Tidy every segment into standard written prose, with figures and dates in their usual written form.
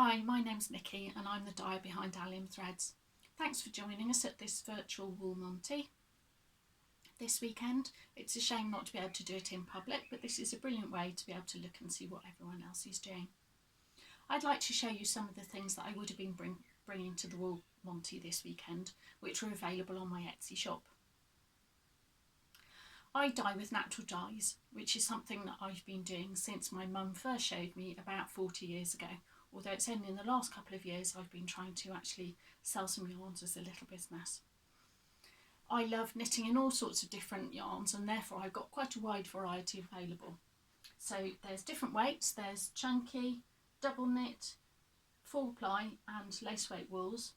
Hi, my name's Nikki and I'm the dyer behind Allium Threads. Thanks for joining us at this virtual wool Monty. This weekend, it's a shame not to be able to do it in public, but this is a brilliant way to be able to look and see what everyone else is doing. I'd like to show you some of the things that I would have been bringing to the wool Monty this weekend, which are available on my Etsy shop. I dye with natural dyes, which is something that I've been doing since my mum first showed me about 40 years ago. Although it's only in the last couple of years I've been trying to actually sell some yarns as a little business. I love knitting in all sorts of different yarns, and therefore I've got quite a wide variety available. So there's different weights, there's chunky, double knit, 4-ply and lace weight wools,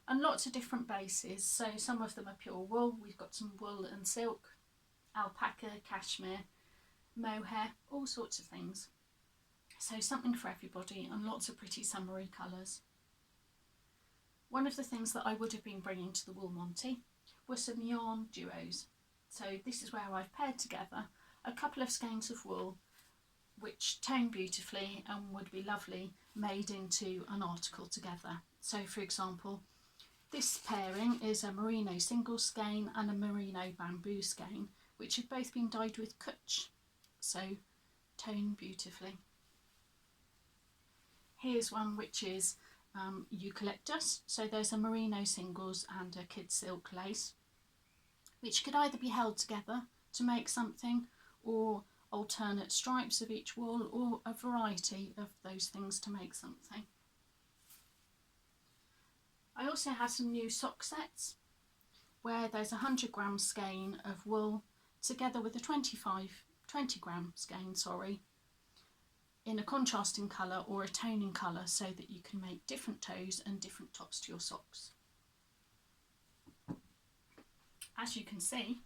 and lots of different bases. So some of them are pure wool, we've got some wool and silk, alpaca, cashmere, mohair, all sorts of things. So something for everybody and lots of pretty summery colours. One of the things that I would have been bringing to the wool Monty were some yarn duos. So this is where I've paired together a couple of skeins of wool which tone beautifully and would be lovely made into an article together. So for example, this pairing is a merino single skein and a merino bamboo skein, which have both been dyed with kutch, so tone beautifully. Here's one which is eucalyptus, so there's a merino singles and a kid silk lace, which could either be held together to make something, or alternate stripes of each wool, or a variety of those things to make something. I also have some new sock sets where there's a 100-gram skein of wool together with a 20-gram skein, in a contrasting colour or a toning colour, so that you can make different toes and different tops to your socks. As you can see,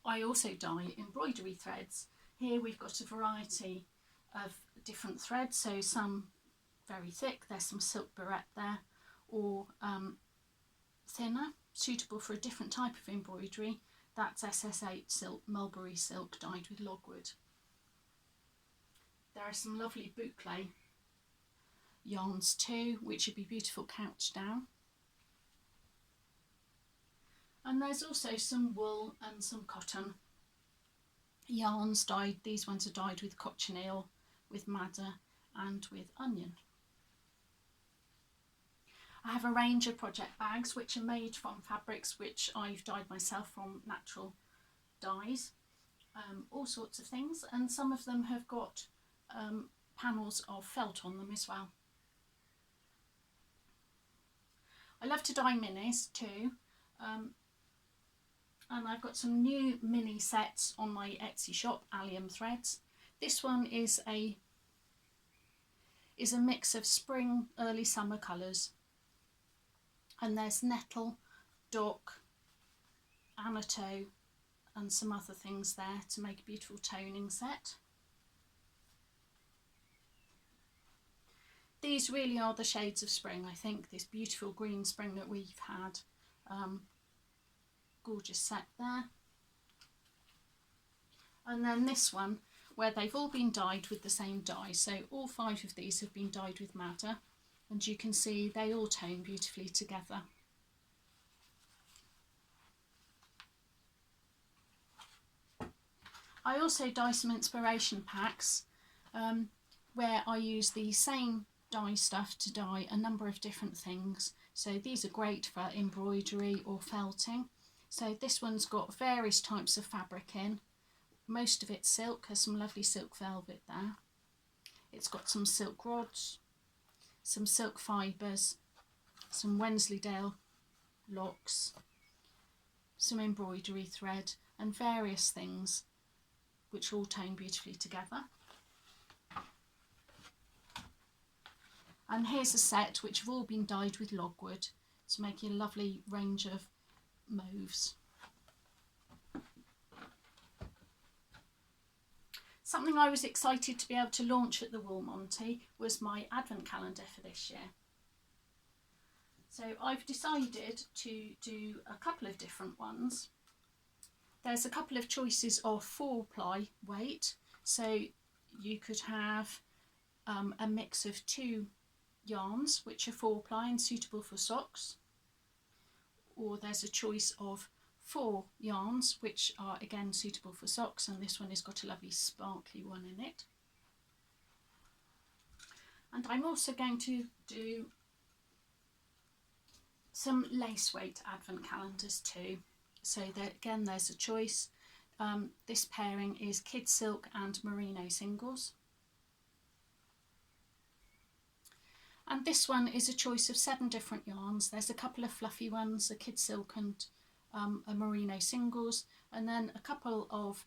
I also dye embroidery threads. Here we've got a variety of different threads, so some very thick, there's some silk barrette there, or thinner, suitable for a different type of embroidery. That's SS8 silk, mulberry silk dyed with logwood. There are some lovely boucle yarns too, which would be beautiful couch down. And there's also some wool and some cotton yarns dyed. These ones are dyed with cochineal, with madder and with onion. I have a range of project bags which are made from fabrics which I've dyed myself from natural dyes, all sorts of things, and some of them have got panels of felt on them as well. I love to dye minis too, and I've got some new mini sets on my Etsy shop, Allium Threads. This one is a mix of spring, early summer colours, and there's nettle, dock, amato and some other things there to make a beautiful toning set. These really are the shades of spring, I think. This beautiful green spring that we've had. Gorgeous set there. And then this one, where they've all been dyed with the same dye. So all 5 of these have been dyed with madder, and you can see they all tone beautifully together. I also dye some inspiration packs where I use the same dye stuff to dye a number of different things. So these are great for embroidery or felting. So this one's got various types of fabric in. Most of it's silk, has some lovely silk velvet there. It's got some silk rods, some silk fibres, some Wensleydale locks, some embroidery thread and various things which all tone beautifully together. And here's a set which have all been dyed with logwood to make a lovely range of mauves. Something I was excited to be able to launch at the Wool Monty was my advent calendar for this year. So I've decided to do a couple of different ones. There's a couple of choices of 4-ply weight, so you could have a mix of 2 yarns which are 4-ply and suitable for socks, or there's a choice of 4 yarns which are again suitable for socks, and this one has got a lovely sparkly one in it. And I'm also going to do some lace weight advent calendars too. So that again, there's a choice. This pairing is Kid Silk and Merino singles. And this one is a choice of 7 different yarns. There's a couple of fluffy ones, a Kid Silk and a Merino singles, and then a couple of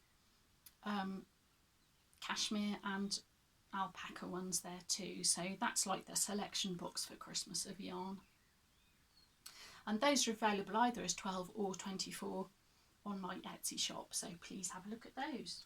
cashmere and alpaca ones there too. So that's like the selection box for Christmas of yarn. And those are available either as 12 or 24 on my Etsy shop, so please have a look at those.